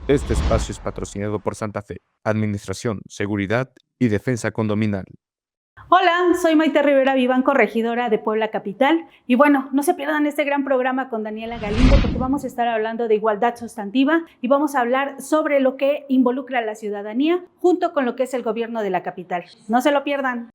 Este espacio es patrocinado por Santa Fe, Administración, Seguridad y Defensa Condominal. Hola, soy Maite Rivera Vivanco, regidora de Puebla Capital. Y bueno, no se pierdan este gran programa con Daniela Galindo, porque vamos a estar hablando de igualdad sustantiva y vamos a hablar sobre lo que involucra a la ciudadanía junto con lo que es el gobierno de la capital. No se lo pierdan.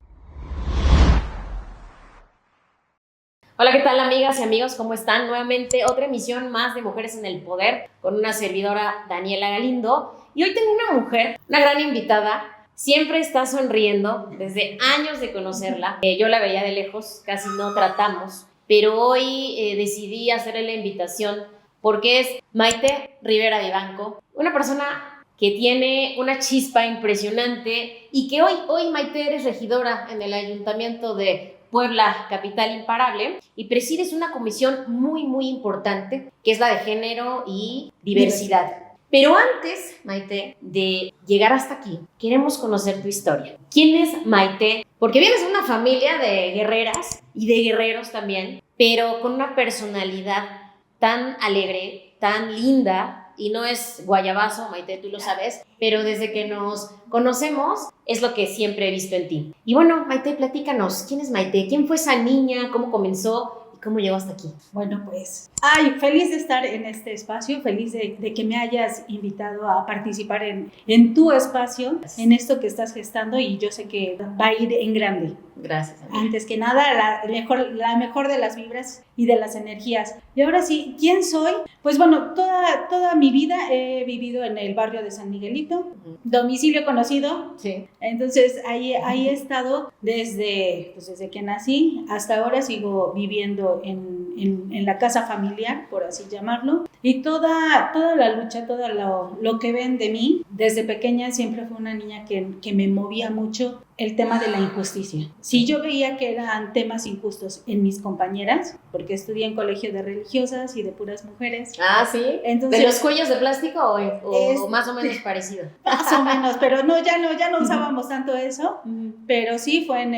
Hola, ¿qué tal, amigas y amigos? ¿Cómo están? Nuevamente otra emisión más de Mujeres en el Poder con una servidora, Daniela Galindo. Y hoy tengo una mujer, una gran invitada. Siempre está sonriendo, desde años de conocerla. Yo la veía de lejos, casi no tratamos, pero hoy decidí hacerle la invitación porque es Maite Rivera Vivanco, una persona que tiene una chispa impresionante y que hoy Maite, eres regidora en el Ayuntamiento de Puebla Capital Imparable y presides una comisión muy importante que es la de género y diversidad. Pero antes, Maite, de llegar hasta aquí, queremos conocer tu historia. ¿Quién es Maite? Porque vienes de una familia de guerreras y de guerreros también, pero con una personalidad tan alegre, tan linda, y no es guayabazo, Maite, tú lo sabes, pero desde que nos conocemos es lo que siempre he visto en ti. Y bueno, Maite, platícanos, ¿quién es Maite? ¿Quién fue esa niña? ¿Cómo comenzó? ¿Y cómo llegó hasta aquí? Bueno, pues, feliz de estar en este espacio, feliz de que me hayas invitado a participar en tu espacio, en esto que estás gestando, y yo sé que va a ir en grande. Gracias, amiga. Antes que nada, la mejor de las vibras y de las energías. Y ahora sí, ¿quién soy? Pues bueno, toda mi vida he vivido en el barrio de San Miguelito, domicilio conocido. Sí. Entonces ahí he estado desde que nací hasta ahora. Sigo viviendo en la casa familiar, por así llamarlo, y toda la lucha, todo lo que ven de mí desde pequeña, siempre fue una niña que me movía mucho el tema de la injusticia. Si yo veía que eran temas injustos en mis compañeras, porque estudié en colegio de religiosas y de puras mujeres. Ah, sí. Entonces, ¿de los cuellos de plástico o más o menos parecido? Más o menos, pero no, ya no usábamos tanto eso. Pero sí fue en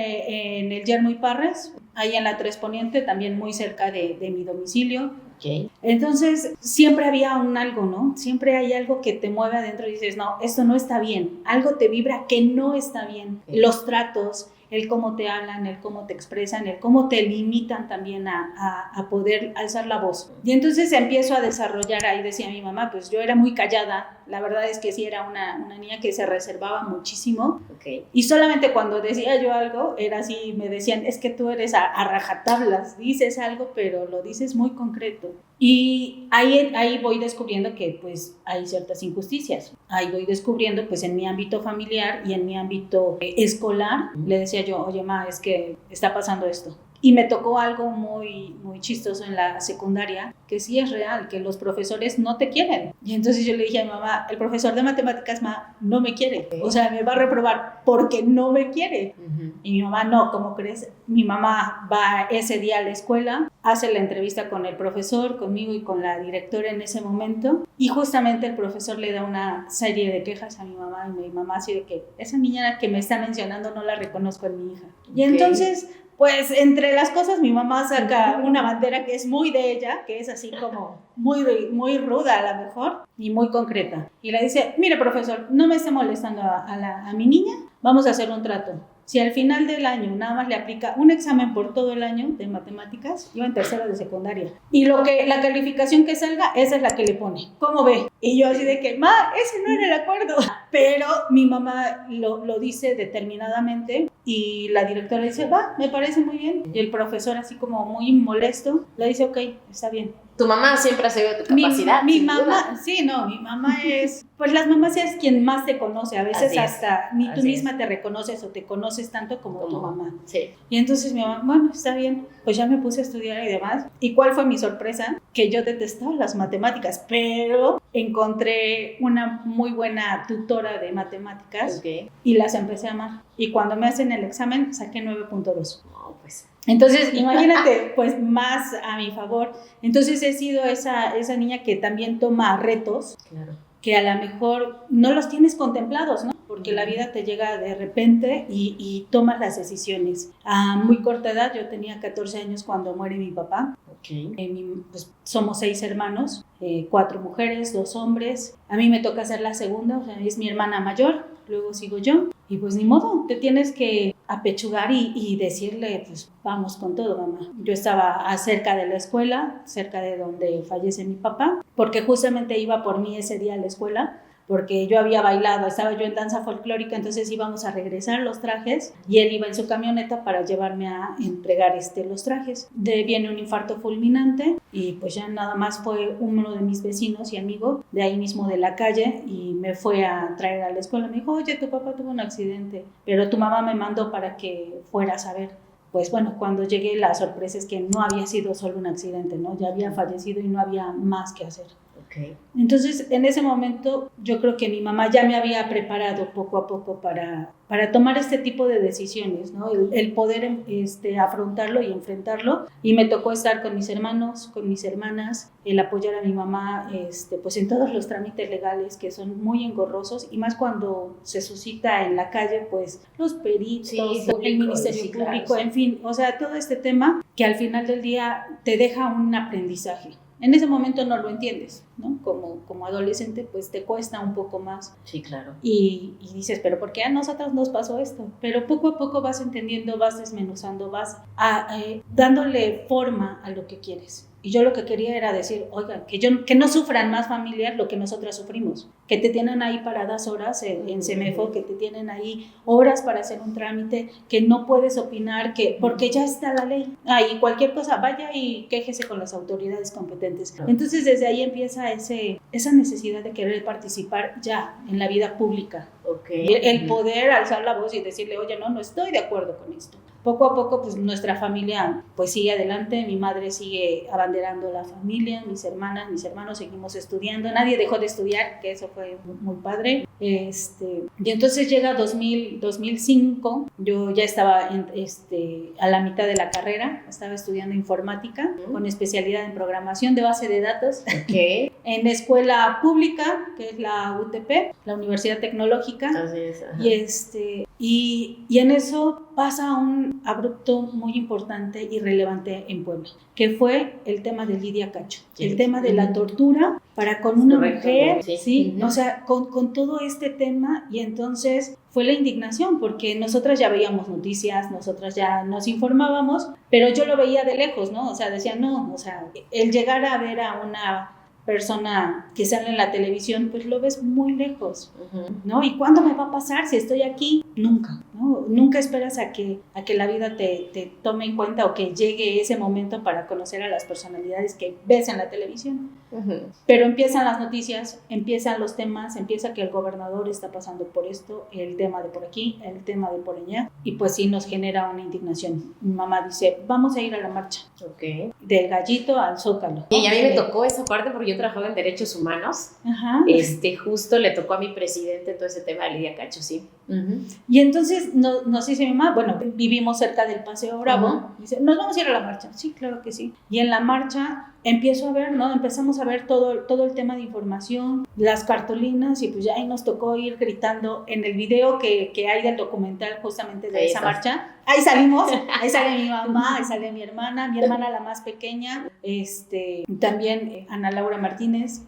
el Yermo y Parres, ahí en la Tres Poniente, también muy cerca de mi domicilio. Okay. Entonces siempre había algo, ¿no? Siempre hay algo que te mueve adentro y dices, no, esto no está bien, algo te vibra que no está bien. Okay. Los tratos, el cómo te hablan, el cómo te expresan, el cómo te limitan también a poder alzar la voz. Y entonces empiezo a desarrollar, ahí decía mi mamá, pues yo era muy callada, la verdad es que sí era una niña que se reservaba muchísimo. Okay. Y solamente cuando decía yo algo, era así, me decían, es que tú eres a rajatablas, dices algo, pero lo dices muy concreto. Y ahí voy descubriendo que pues hay ciertas injusticias. Ahí voy descubriendo pues en mi ámbito familiar y en mi ámbito escolar. Le decía yo, oye ma, es que está pasando esto. Y me tocó algo muy chistoso en la secundaria, que sí es real, que los profesores no te quieren. Y entonces yo le dije a mi mamá, el profesor de matemáticas no me quiere. O sea, me va a reprobar porque no me quiere. Y mi mamá, no, ¿cómo crees? Mi mamá va ese día a la escuela, hace la entrevista con el profesor, conmigo y con la directora en ese momento. Y justamente el profesor le da una serie de quejas a mi mamá. Y mi mamá así de que, esa niña que me está mencionando no la reconozco en mi hija. Y entonces, pues entre las cosas, mi mamá saca una bandera que es muy de ella, que es así como muy ruda a lo mejor y muy concreta. Y le dice, mire profesor, no me esté molestando a mi niña, vamos a hacer un trato. Si al final del año nada más le aplica un examen por todo el año de matemáticas, yo en tercero de secundaria, y la calificación que salga, esa es la que le pone. ¿Cómo ve? Y yo así de que, ma, ese no era el acuerdo. Pero mi mamá lo dice determinadamente y la directora le dice, va, me parece muy bien. Y el profesor así como muy molesto le dice, ok, está bien. Tu mamá siempre ha sabido tu capacidad. Mi mamá, sí, no, mi mamá es, pues las mamás es quien más te conoce, a veces hasta ni tú misma te reconoces o te conoces tanto como tu mamá. Sí. Y entonces mi mamá, bueno, está bien, pues ya me puse a estudiar y demás. ¿Y cuál fue mi sorpresa? Que yo detestaba las matemáticas, pero encontré una muy buena tutora de matemáticas. Okay. Y las empecé a amar. Y cuando me hacen el examen, saqué 9.2. No, pues... Entonces, imagínate, pues más a mi favor. Entonces he sido esa niña que también toma retos, claro, que a lo mejor no los tienes contemplados, ¿no? Porque la vida te llega de repente y tomas las decisiones. A muy corta edad, yo tenía 14 años cuando muere mi papá. Ok. Pues somos 6 hermanos, 4 mujeres, 2 hombres. A mí me toca ser la segunda, o sea, es mi hermana mayor, luego sigo yo. Y pues ni modo, te tienes que apechugar y decirle, pues vamos con todo, mamá. Yo estaba cerca de la escuela, cerca de donde fallece mi papá, porque justamente iba por mí ese día a la escuela, porque yo había bailado, estaba yo en danza folclórica, entonces íbamos a regresar los trajes y él iba en su camioneta para llevarme a entregar los trajes. Viene un infarto fulminante y pues ya nada más fue uno de mis vecinos y amigos de ahí mismo de la calle y me fue a traer a la escuela. Me dijo, oye, tu papá tuvo un accidente, pero tu mamá me mandó para que fueras a ver. Pues bueno, cuando llegué la sorpresa es que no había sido solo un accidente, ¿no? Ya había fallecido y no había más que hacer. Okay. Entonces, en ese momento, yo creo que mi mamá ya me había preparado poco a poco para tomar este tipo de decisiones, ¿no? El poder afrontarlo y enfrentarlo. Y me tocó estar con mis hermanos, con mis hermanas, el apoyar a mi mamá pues en todos los trámites legales que son muy engorrosos y más cuando se suscita en la calle, pues los peritos, el Ministerio Público, claro, en fin, o sea, todo este tema que al final del día te deja un aprendizaje. En ese momento no lo entiendes, ¿no? Como adolescente, pues te cuesta un poco más. Sí, claro. Y dices, ¿pero por qué a nosotros nos pasó esto? Pero poco a poco vas entendiendo, vas desmenuzando, vas dándole forma a lo que quieres. Y yo lo que quería era decir, oigan, que no sufran más familias lo que nosotras sufrimos, que te tienen ahí paradas horas en CEMEFO, que te tienen ahí horas para hacer un trámite, que no puedes opinar, porque ya está la ley. Y cualquier cosa, vaya y quéjese con las autoridades competentes. Entonces desde ahí empieza esa necesidad de querer participar ya en la vida pública. Okay. El poder alzar la voz y decirle, oye, no estoy de acuerdo con esto. Poco a poco, pues nuestra familia pues sigue adelante, mi madre sigue abanderando la familia, mis hermanas, mis hermanos seguimos estudiando, nadie dejó de estudiar, que eso fue muy padre. Y entonces llega 2005, yo ya estaba a la mitad de la carrera, estaba estudiando informática con especialidad en programación de base de datos. Okay. En escuela pública, que es la UTP, la Universidad Tecnológica. Así es, y en eso pasa un abrupto muy importante y relevante en Puebla, que fue el tema de Lidia Cacho, el tema de la tortura para con una mujer, ¿sí? O sea, con todo este tema, y entonces fue la indignación, porque nosotras ya veíamos noticias, nosotras ya nos informábamos, pero yo lo veía de lejos, ¿no? O sea, decía, no, o sea, el llegar a ver a una persona que sale en la televisión, pues lo ves muy lejos, ¿no? ¿Y cuándo me va a pasar si estoy aquí? Nunca, ¿no? Nunca esperas a que la vida te tome en cuenta o que llegue ese momento para conocer a las personalidades que ves en la televisión. Pero empiezan las noticias, empiezan los temas, empieza que el gobernador está pasando por esto, el tema de por aquí, el tema de por allá, y pues sí nos genera una indignación. Mi mamá dice, vamos a ir a la marcha. Okay. Del Gallito al Zócalo. Y a mí me tocó esa parte porque yo trabajaba en derechos humanos. Ajá. Justo le tocó a mi presidente todo ese tema de Lidia Cacho, sí. Y entonces nos dice mi mamá, bueno, vivimos cerca del Paseo Bravo, dice, nos vamos a ir a la marcha. Sí, claro que sí. Y en la marcha empezamos a ver todo el tema de información, las cartulinas, y pues ya ahí nos tocó ir gritando en el video que hay del documental justamente de esa marcha. Ahí salimos, ahí sale mi mamá, ahí sale mi hermana la más pequeña, también Ana Laura Martínez,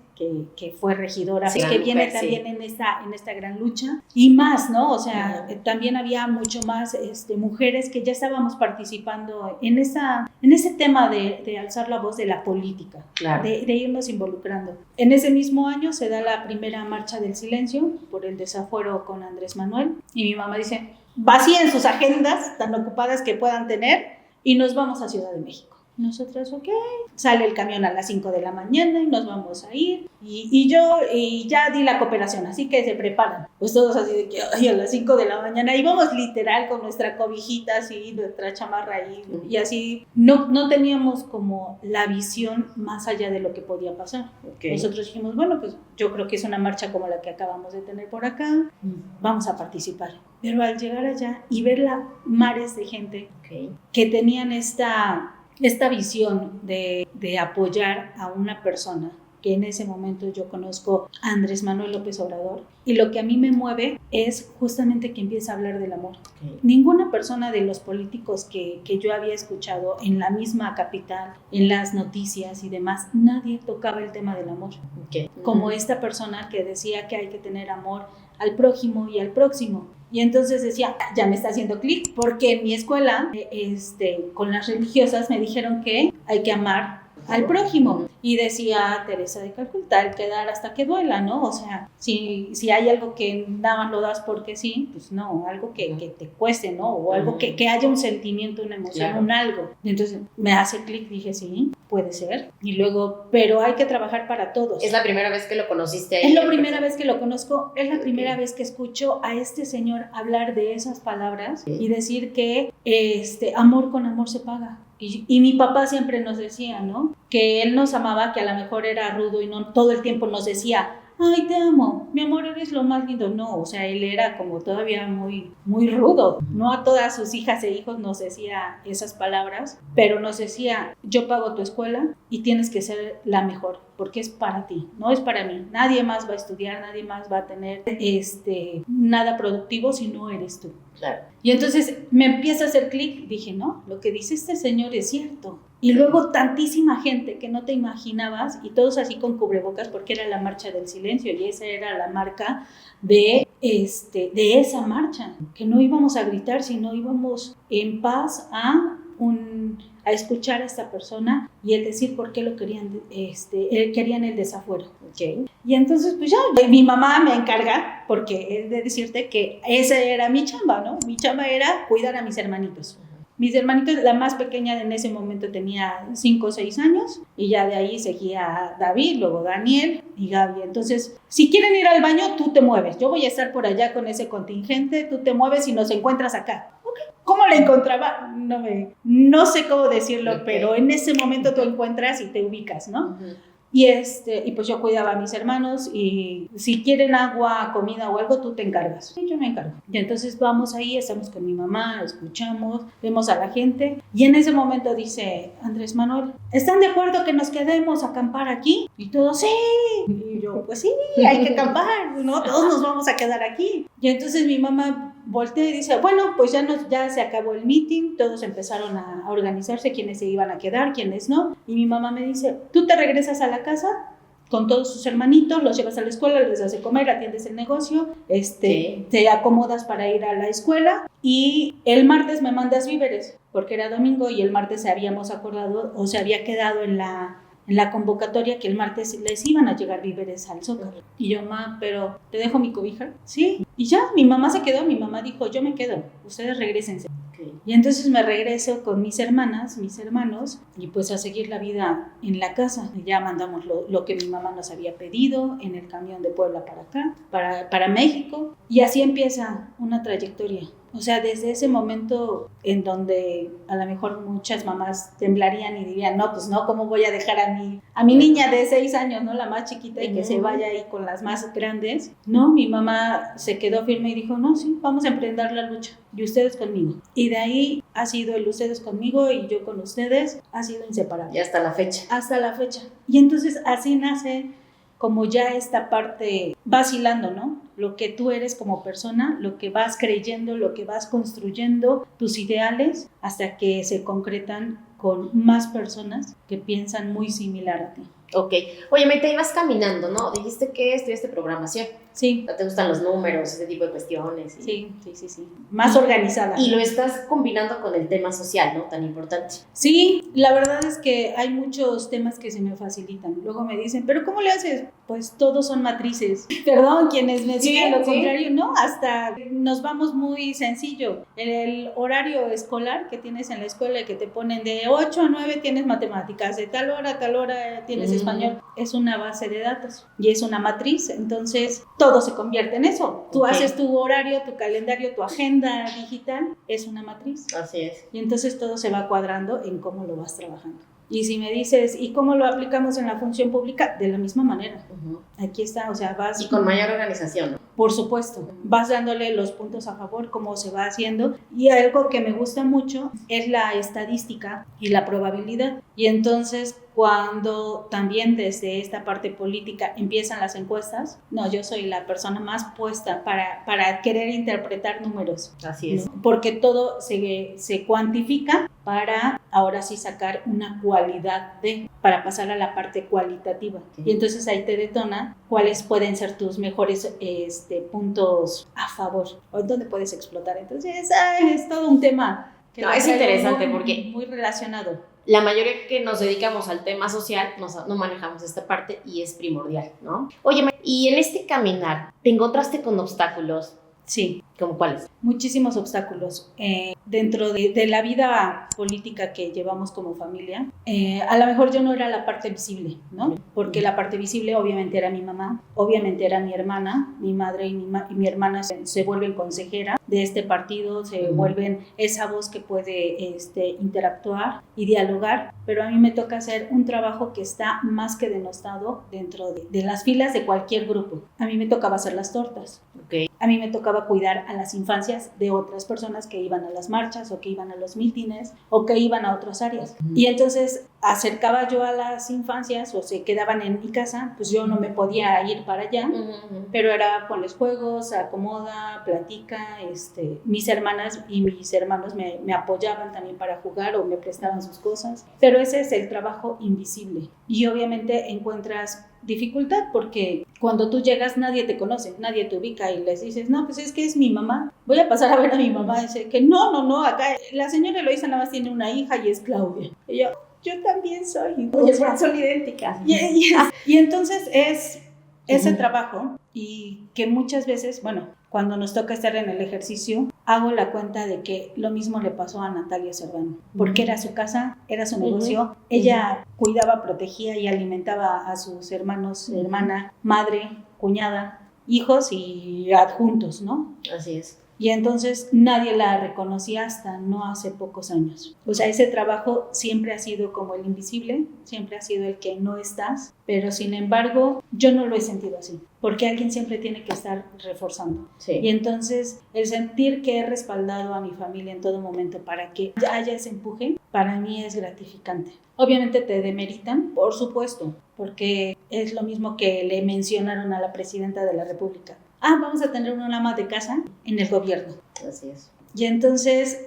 que fue regidora, sí, que viene también en esta gran lucha, y más, ¿no? O sea, también había mucho más mujeres que ya estábamos participando en ese tema de alzar la voz de la política, claro, de irnos involucrando. En ese mismo año se da la primera marcha del silencio por el desafuero con Andrés Manuel, y mi mamá dice, vacíen sus agendas tan ocupadas que puedan tener y nos vamos a Ciudad de México. Nosotros, ok, sale el camión a las 5 de la mañana y nos vamos a ir. Y yo ya di la cooperación, así que se preparan. Pues todos así de que a las 5 de la mañana íbamos literal con nuestra cobijita así, nuestra chamarra ahí. Y así no teníamos como la visión más allá de lo que podía pasar. Okay. Nosotros dijimos, bueno, pues yo creo que es una marcha como la que acabamos de tener por acá. Vamos a participar. Pero al llegar allá y ver mares de gente que tenían esta visión de apoyar a una persona que en ese momento yo conozco a Andrés Manuel López Obrador, y lo que a mí me mueve es justamente que empieza a hablar del amor. Ninguna persona de los políticos que yo había escuchado en la misma capital, en las noticias y demás, nadie tocaba el tema del amor. Como esta persona que decía que hay que tener amor al prójimo y al próximo. Y entonces decía, ya me está haciendo clic, porque en mi escuela, con las religiosas me dijeron que hay que amar al prójimo. Y decía Teresa de Calcuta, el que dar hasta que duela, ¿no? O sea, si hay algo que nada más lo das porque sí, pues no, algo que te cueste, ¿no? O algo que haya un sentimiento, una emoción, un algo. Entonces me hace clic, dije, sí, puede ser. Y luego, pero hay que trabajar para todos. ¿Es la primera vez que lo conociste ahí? Es la primera vez que lo conozco, es la primera vez que escucho a este señor hablar de esas palabras y decir que amor con amor se paga. Y mi papá siempre nos decía, ¿no? Que él nos amaba, que a lo mejor era rudo y no todo el tiempo nos decía, ay, te amo, mi amor, eres lo más lindo. No, o sea, él era como todavía muy, muy rudo. No a todas sus hijas e hijos nos decía esas palabras, pero nos decía, yo pago tu escuela y tienes que ser la mejor, porque es para ti, no es para mí. Nadie más va a estudiar, nadie más va a tener nada productivo si no eres tú. Claro. Y entonces me empieza a hacer clic, dije, no, lo que dice este señor es cierto. Y luego tantísima gente que no te imaginabas, y todos así con cubrebocas, porque era la marcha del silencio, y esa era la marca de esa marcha, que no íbamos a gritar, sino íbamos en paz a escuchar a esta persona y el decir por qué lo querían, querían el desafuero. Y entonces pues ya, mi mamá me encarga, porque es de decirte que esa era mi chamba, ¿no? Mi chamba era cuidar a mis hermanitos. Mis hermanitos, la más pequeña en ese momento tenía 5 o 6 años, y ya de ahí seguía David, luego Daniel y Gaby. Entonces, si quieren ir al baño, tú te mueves. Yo voy a estar por allá con ese contingente, tú te mueves y nos encuentras acá. ¿Cómo la encontraba? No sé cómo decirlo, pero en ese momento tú encuentras y te ubicas, ¿no? Y pues yo cuidaba a mis hermanos, y si quieren agua, comida o algo, tú te encargas. Y yo me encargo. Y entonces vamos ahí, estamos con mi mamá, escuchamos, vemos a la gente, y en ese momento dice Andrés Manuel, ¿están de acuerdo que nos quedemos a acampar aquí? Y todos, sí. Y yo, pues sí, hay que acampar, ¿no? Todos nos vamos a quedar aquí. Y entonces mi mamá voltea y dice, bueno, pues ya se acabó el meeting, todos empezaron a organizarse, quiénes se iban a quedar, quiénes no, y mi mamá me dice, tú te regresas a la casa con todos sus hermanitos, los llevas a la escuela, les das de comer, atiendes el negocio, te acomodas para ir a la escuela, y el martes me mandas víveres, porque era domingo y el martes habíamos acordado o se había quedado en la convocatoria que el martes les iban a llegar víveres al Zócalo. Y yo, ma, pero ¿te dejo mi cobija? Sí. Y ya, mi mamá se quedó, mi mamá dijo, yo me quedo, ustedes regrésense. Y entonces me regreso con mis hermanas, mis hermanos, y pues a seguir la vida en la casa. Y ya mandamos lo que mi mamá nos había pedido en el camión de Puebla para acá, para México, y así empieza una trayectoria. O sea, desde ese momento en donde a lo mejor muchas mamás temblarían y dirían, no, pues no, ¿cómo voy a dejar a mi niña de 6 años, ¿no? La más chiquita, y que se vaya ahí con las más grandes. No, mi mamá se quedó firme y dijo, no, sí, vamos a emprender la lucha, y ustedes conmigo. Y de ahí ha sido el ustedes conmigo y yo con ustedes, ha sido inseparable. Y hasta la fecha. Hasta la fecha. Y entonces así nace como ya esta parte vacilando, ¿no? Lo que tú eres como persona, lo que vas creyendo, lo que vas construyendo, tus ideales, hasta que se concretan con más personas que piensan muy similar a ti. Ok. Oye, Maite, ibas caminando, ¿no? Dijiste que estudiaste programación. Sí. ¿Te gustan los números, ese tipo de cuestiones? Sí. Más organizada. Y lo estás combinando con el tema social, ¿no? Tan importante. Sí, la verdad es que hay muchos temas que se me facilitan. Luego me dicen, ¿pero cómo le haces? Pues todos son matrices. Perdón, quienes me digan lo contrario, ¿no? Hasta nos vamos muy sencillo. El horario escolar que tienes en la escuela, que te ponen de 8 a 9 tienes matemáticas, de tal hora a tal hora tienes español, es una base de datos y es una matriz. Entonces todo se convierte en eso. Tú haces tu horario, tu calendario, tu agenda digital, es una matriz. Así es. Y entonces todo se va cuadrando en cómo lo vas trabajando. Y si me dices, ¿y cómo lo aplicamos en la función pública? De la misma manera. Aquí está, o sea, vas... Y con mayor organización, ¿no? Por supuesto, vas dándole los puntos a favor, cómo se va haciendo. Y algo que me gusta mucho es la estadística y la probabilidad. Y entonces, cuando también desde esta parte política empiezan las encuestas, no, yo soy la persona más puesta para querer interpretar números. Así es. ¿No? Porque todo se cuantifica para ahora sí sacar una cualidad para pasar a la parte cualitativa. Sí. Y entonces ahí te detona cuáles pueden ser tus mejores puntos a favor o dónde puedes explotar. Entonces es todo un tema que No, es interesante muy, porque muy relacionado. la mayoría que nos dedicamos al tema social no manejamos esta parte y es primordial, ¿no? Oye, y en este caminar, ¿te encontraste con obstáculos? Sí, ¿Cómo cuáles? muchísimos obstáculos. Dentro de la vida política que llevamos como familia, a lo mejor yo no era la parte visible, ¿no? Porque la parte visible obviamente era mi mamá, obviamente era mi hermana, mi madre y mi hermana se vuelven consejera de este partido, se vuelven esa voz que puede interactuar y dialogar, pero a mí me toca hacer un trabajo que está más que denostado dentro de las filas de cualquier grupo. A mí me tocaba hacer las tortas. Okay. A mí me tocaba cuidar a las infancias de otras personas que iban a las marchas o que iban a los mítines o que iban a otras áreas. Y entonces acercaba yo a las infancias o se quedaban en mi casa, pues yo no me podía ir para allá, pero era ponles juegos, acomoda, platica, mis hermanas y mis hermanos me apoyaban también para jugar o me prestaban sus cosas, pero ese es el trabajo invisible y obviamente encuentras dificultad porque cuando tú llegas nadie te conoce, nadie te ubica y les dices, no, pues es que es mi mamá, voy a pasar a ver a mi mamá, dice que no, acá la señora Eloísa nada más tiene una hija y es Claudia, y yo también soy, Oye, son idénticas. y entonces es ese trabajo y que muchas veces, bueno, cuando nos toca estar en el ejercicio, hago la cuenta de que lo mismo le pasó a Natalia Serrano, porque era su casa, era su negocio, ella cuidaba, protegía y alimentaba a sus hermanos, hermana, madre, cuñada, hijos y adjuntos, ¿no? Así es. Y entonces nadie la reconocía hasta no hace pocos años. O sea, ese trabajo siempre ha sido como el invisible, siempre ha sido el que no estás, pero sin embargo yo no lo he sentido así, porque alguien siempre tiene que estar reforzando. Sí. Y entonces el sentir que he respaldado a mi familia en todo momento para que haya ese empuje, para mí es gratificante. Obviamente te demeritan, por supuesto, porque es lo mismo que le mencionaron a la presidenta de la República. Vamos a tener una ama de casa en el gobierno. Así es. Y entonces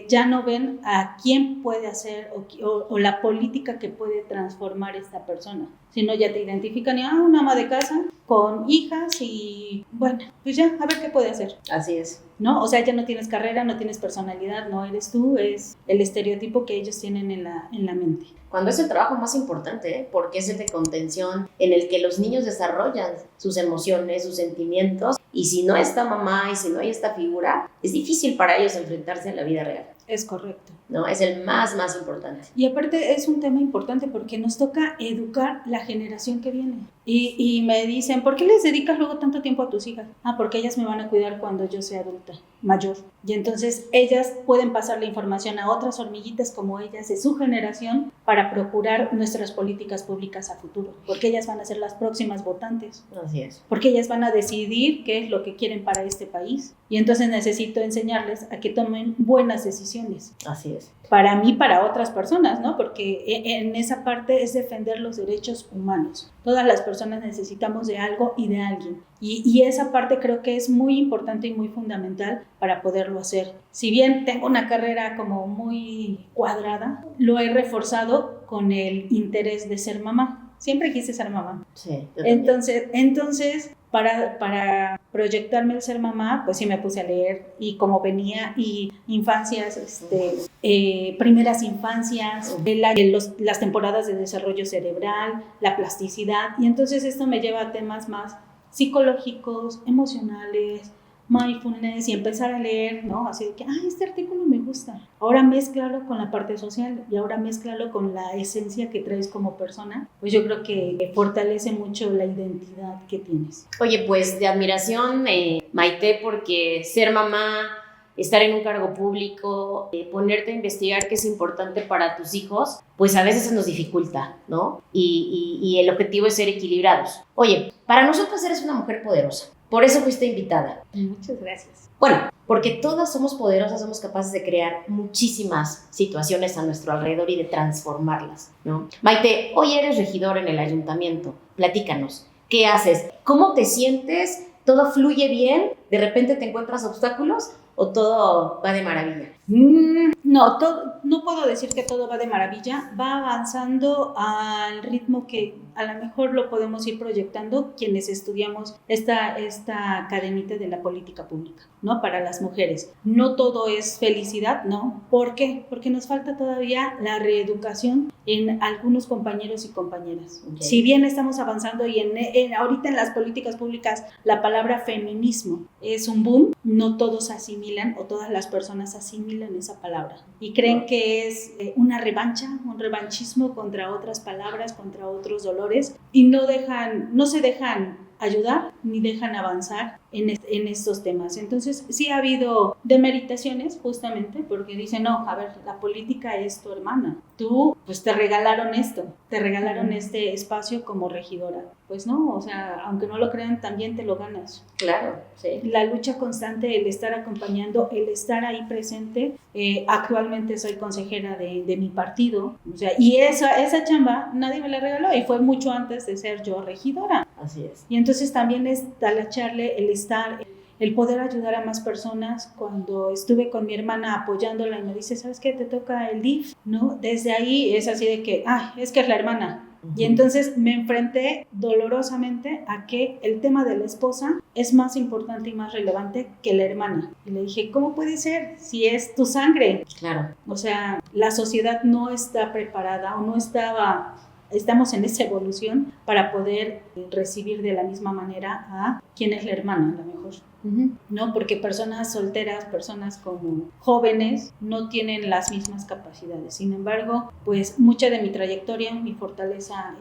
ya no ven a quién puede hacer o la política que puede transformar esta persona, sino ya te identifican y una ama de casa con hijas y bueno, pues ya, a ver qué puede hacer. Así es. ¿No? O sea, ya no tienes carrera, no tienes personalidad, no eres tú, es el estereotipo que ellos tienen en la mente. Cuando es el trabajo más importante, porque es el de contención en el que los niños desarrollan sus emociones, sus sentimientos, y si no está mamá y si no hay esta figura, es difícil para ellos enfrentarse a la vida real. Es correcto. ¿No? Es el más importante. Y aparte es un tema importante porque nos toca educar la generación que viene. Y me dicen, ¿por qué les dedicas luego tanto tiempo a tus hijas? Porque ellas me van a cuidar cuando yo sea adulta, mayor. Y entonces ellas pueden pasar la información a otras hormiguitas como ellas de su generación para procurar nuestras políticas públicas a futuro. Porque ellas van a ser las próximas votantes. Así es. Porque ellas van a decidir qué es lo que quieren para este país. Y entonces necesito enseñarles a que tomen buenas decisiones. Así es. Para mí, para otras personas, ¿no? Porque en esa parte es defender los derechos humanos. Todas las personas necesitamos de algo y de alguien. Y esa parte creo que es muy importante y muy fundamental para poderlo hacer. Si bien tengo una carrera como muy cuadrada, lo he reforzado con el interés de ser mamá. Siempre quise ser mamá. Sí, Entonces para proyectarme el ser mamá, pues sí me puse a leer y como venía y infancias, primeras infancias, las temporadas de desarrollo cerebral, la plasticidad, y entonces esto me lleva a temas más psicológicos, emocionales, mindfulness y empezar a leer, ¿no? Así de que, este artículo me gusta. Ahora mézclalo con la parte social y ahora mézclalo con la esencia que traes como persona. Pues yo creo que fortalece mucho la identidad que tienes. Oye, pues de admiración, Maite, porque ser mamá, estar en un cargo público, ponerte a investigar qué es importante para tus hijos, pues a veces se nos dificulta, ¿no? Y el objetivo es ser equilibrados. Oye, para nosotros eres una mujer poderosa. Por eso fuiste invitada. Muchas gracias. Bueno, porque todas somos poderosas, somos capaces de crear muchísimas situaciones a nuestro alrededor y de transformarlas, ¿no? Maite, hoy eres regidor en el ayuntamiento, platícanos, ¿qué haces? ¿Cómo te sientes? ¿Todo fluye bien? ¿De repente te encuentras obstáculos o todo va de maravilla? No, no puedo decir que todo va de maravilla, va avanzando al ritmo que a lo mejor lo podemos ir proyectando quienes estudiamos esta cadenita de la política pública, ¿no? Para las mujeres. No todo es felicidad, ¿no? ¿Por qué? Porque nos falta todavía la reeducación en algunos compañeros y compañeras. Okay. Si bien estamos avanzando y ahorita en las políticas públicas la palabra feminismo es un boom, no todos asimilan o todas las personas asimilan esa palabra y creen que es una revancha, un revanchismo contra otras palabras, contra otros dolores y no se dejan ayudar ni dejan avanzar en estos temas. Entonces sí ha habido demeritaciones justamente porque dicen, no, a ver, la política es tu hermana, tú pues te regalaron esto, te regalaron este espacio como regidora. Pues no, o sea, aunque no lo crean, también te lo ganas. Claro, sí. La lucha constante, el estar acompañando, el estar ahí presente. Actualmente soy consejera de mi partido, o sea, y esa chamba nadie me la regaló y fue mucho antes de ser yo regidora. Así es. Y entonces también es talacharle el estar, el poder ayudar a más personas. Cuando estuve con mi hermana apoyándola y me dice, ¿sabes qué? Te toca el DIF, ¿no? Desde ahí es así de que, es que es la hermana. Y entonces me enfrenté dolorosamente a que el tema de la esposa es más importante y más relevante que la hermana. Y le dije, ¿cómo puede ser si es tu sangre? Claro. O sea, la sociedad no está preparada o no estamos en esa evolución para poder recibir de la misma manera a quien es la hermana, a lo mejor. ¿No? Porque personas solteras, personas como jóvenes, no tienen las mismas capacidades. Sin embargo, pues mucha de mi trayectoria, mi fortaleza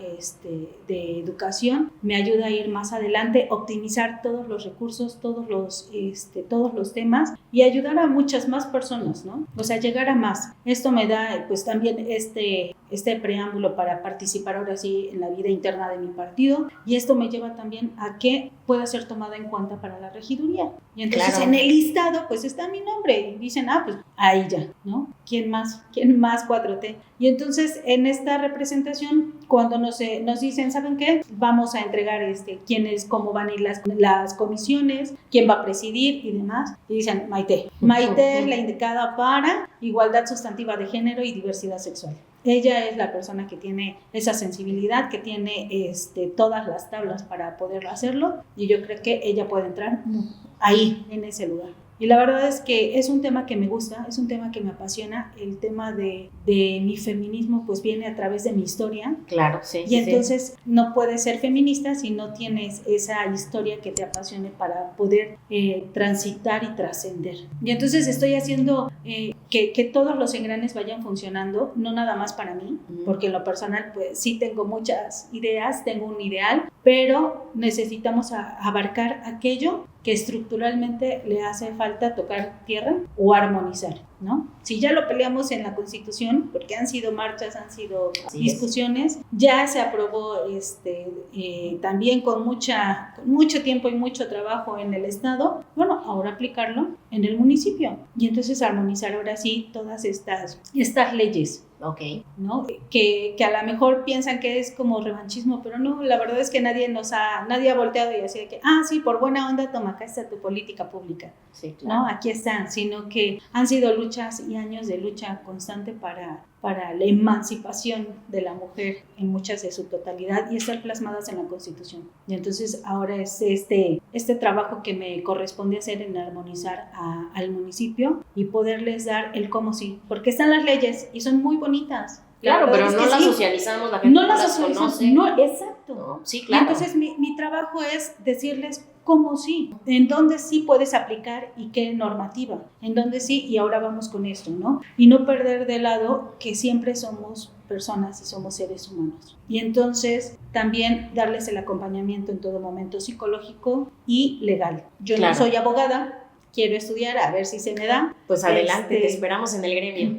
de educación, me ayuda a ir más adelante, optimizar todos los recursos, todos los temas y ayudar a muchas más personas, ¿no? O sea, llegar a más. Esto me da, pues también este preámbulo para participar ahora sí en la vida interna de mi partido y esto me lleva también a que pueda ser tomada en cuenta para la regiduría. Y entonces en el listado pues está mi nombre y dicen, pues ahí ya, ¿no? ¿Quién más 4T? Y entonces en esta representación cuando nos dicen, ¿saben qué? Vamos a entregar cómo van a ir las comisiones, quién va a presidir y demás. Y dicen, Maite es la indicada para igualdad sustantiva de género y diversidad sexual. Ella es la persona que tiene esa sensibilidad, que tiene todas las tablas para poder hacerlo y yo creo que ella puede entrar ahí, en ese lugar. Y la verdad es que es un tema que me gusta, es un tema que me apasiona. El tema de mi feminismo pues viene a través de mi historia. Claro, sí. Y entonces no puedes ser feminista si no tienes esa historia que te apasione para poder transitar y trascender. Y entonces estoy haciendo que todos los engranes vayan funcionando, no nada más para mí, porque en lo personal pues sí tengo muchas ideas, tengo un ideal, pero necesitamos abarcar aquello que estructuralmente le hace falta tocar tierra o armonizar, ¿no? Si ya lo peleamos en la Constitución, porque han sido marchas, han sido discusiones, ya se aprobó también con mucho tiempo y mucho trabajo en el Estado, bueno, ahora aplicarlo en el municipio y entonces armonizar ahora sí todas estas leyes. Okay. ¿No? Que a lo mejor piensan que es como revanchismo, pero no, la verdad es que nadie ha volteado y así de que, sí, por buena onda, toma, acá está tu política pública. Sí, claro. ¿No? Aquí están, sino que han sido luchas y años de lucha constante para la emancipación de la mujer en muchas de su totalidad y estar plasmadas en la Constitución. Y entonces ahora es este trabajo que me corresponde hacer en armonizar al municipio y poderles dar el cómo sí, porque están las leyes y son muy bonitas. Claro, pero no las socializamos, la gente no las conoce. No, exacto. No, sí, claro. Y entonces mi trabajo es decirles cómo sí, en dónde sí puedes aplicar y qué normativa, en dónde sí y ahora vamos con esto, ¿no? Y no perder de lado que siempre somos personas y somos seres humanos. Y entonces también darles el acompañamiento en todo momento psicológico y legal. Yo no soy abogada, quiero estudiar, a ver si se me da. Pues adelante, te esperamos en el gremio.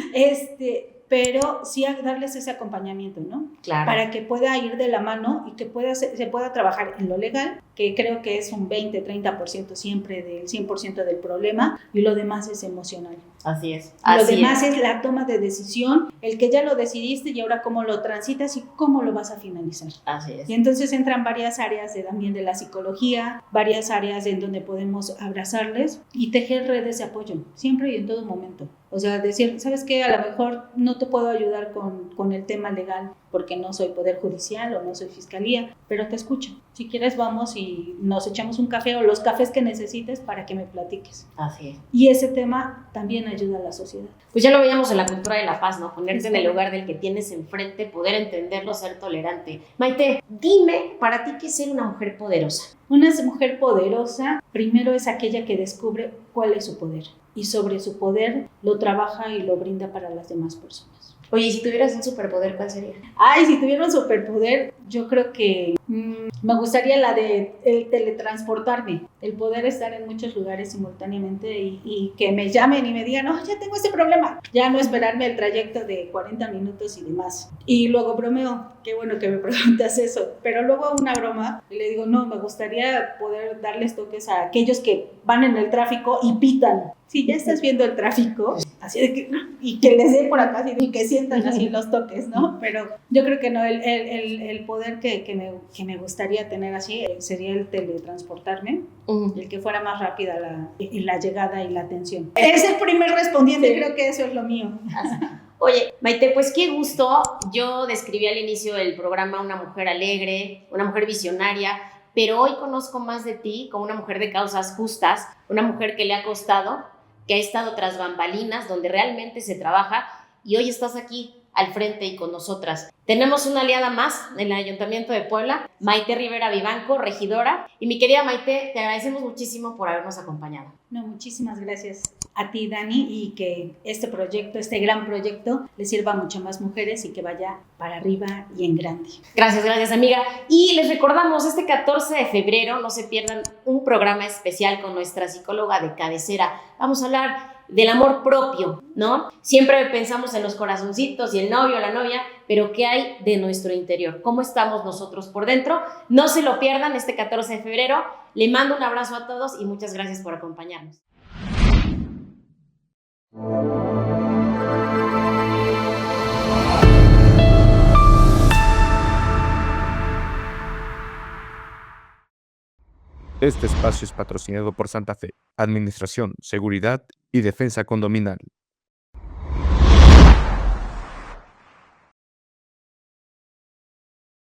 Pero sí a darles ese acompañamiento, ¿no? Claro. Para que pueda ir de la mano y que se pueda trabajar en lo legal que creo que es un 20-30% siempre del 100% del problema, y lo demás es emocional. Así es. Lo demás es la toma de decisión, el que ya lo decidiste y ahora cómo lo transitas y cómo lo vas a finalizar. Así es. Y entonces entran varias áreas también de la psicología, varias áreas en donde podemos abrazarles y tejer redes de apoyo, siempre y en todo momento. O sea, decir, ¿sabes qué? A lo mejor no te puedo ayudar con el tema legal porque no soy Poder Judicial o no soy Fiscalía, pero te escucho. Si quieres vamos y nos echamos un café o los cafés que necesites para que me platiques. Así es. Y ese tema también ayuda a la sociedad. Pues ya lo veíamos en la cultura de la paz, ¿no? Ponerte en el lugar del que tienes enfrente, poder entenderlo, ser tolerante. Maite, dime, para ti, ¿qué es ser una mujer poderosa? Una mujer poderosa, primero es aquella que descubre cuál es su poder y sobre su poder lo trabaja y lo brinda para las demás personas. Oye, si tuvieras un superpoder, ¿cuál sería? Ay, si tuviera un superpoder, yo creo que me gustaría la de el teletransportarme, el poder estar en muchos lugares simultáneamente y que me llamen y me digan, no, ya tengo este problema, ya no esperarme el trayecto de 40 minutos y demás. Y luego bromeo, qué bueno que me preguntas eso, pero luego hago una broma y le digo, no, me gustaría poder darles toques a aquellos que van en el tráfico y pitan. Si ya estás viendo el tráfico, así de que, y que les dé por acá y que sientan así los toques, ¿no? Pero yo creo que no, el poder que me gustaría tener así sería el teletransportarme, el que fuera más rápida la llegada y la atención. Es el primer respondiente, sí. Creo que eso es lo mío. Oye, Maite, pues qué gusto. Yo describí al inicio del programa una mujer alegre, una mujer visionaria, pero hoy conozco más de ti como una mujer de causas justas, una mujer que le ha costado, que ha estado tras bambalinas, donde realmente se trabaja, y hoy estás aquí al frente y con nosotras. Tenemos una aliada más en el Ayuntamiento de Puebla, Maite Rivera Vivanco, regidora. Y mi querida Maite, te agradecemos muchísimo por habernos acompañado. No, muchísimas gracias a ti, Dani, y que este proyecto, este gran proyecto, le sirva a muchas más mujeres y que vaya para arriba y en grande. Gracias, amiga. Y les recordamos, este 14 de febrero, no se pierdan un programa especial con nuestra psicóloga de cabecera. Vamos a hablar del amor propio, ¿no? Siempre pensamos en los corazoncitos y el novio o la novia, pero ¿qué hay de nuestro interior? ¿Cómo estamos nosotros por dentro? No se lo pierdan este 14 de febrero. Le mando un abrazo a todos y muchas gracias por acompañarnos. Este espacio es patrocinado por Santa Fe, Administración, Seguridad y Defensa Condominal.